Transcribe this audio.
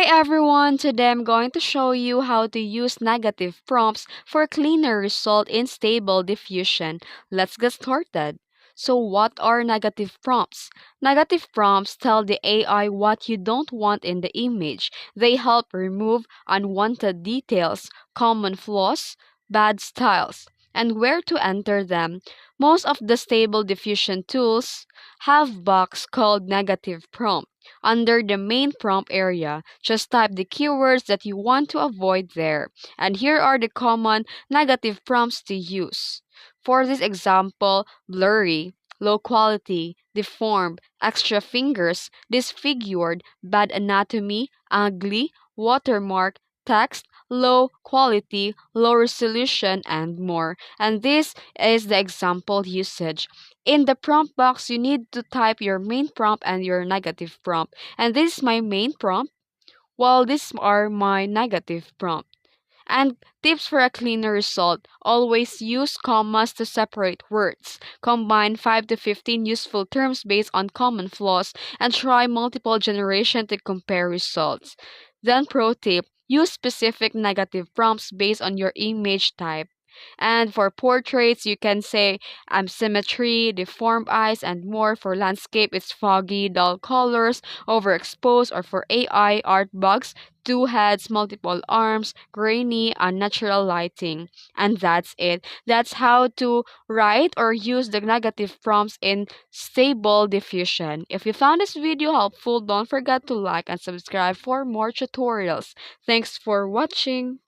everyone, today I'm going to show you how to use negative prompts for cleaner result in Stable Diffusion. Let's get started. So what are negative prompts? Negative prompts tell the AI what you don't want in the image. They help remove unwanted details, common flaws, bad styles, and where to enter them. Most of the Stable Diffusion tools have box called negative prompt. Under the main prompt area, just type the keywords that you want to avoid there. And here are the common negative prompts to use. For this example, blurry, low quality, deformed, extra fingers, disfigured, bad anatomy, ugly, watermark, text, low quality, low resolution, and more. And this is the example usage. In the prompt box, you need to type your main prompt and your negative prompt. And this is my main prompt, while these are my negative prompt. And tips for a cleaner result: always use commas to separate words. Combine 5 to 15 useful terms based on common flaws and try multiple generation to compare results. Then pro tip: use specific negative prompts based on your image type. And for portraits, you can say symmetry, deformed eyes, and more. For landscape, it's foggy, dull colors, overexposed, or for AI art bugs, two heads, multiple arms, grainy, unnatural lighting. And that's it. That's how to write or use the negative prompts in Stable Diffusion. If you found this video helpful, don't forget to like and subscribe for more tutorials. Thanks for watching.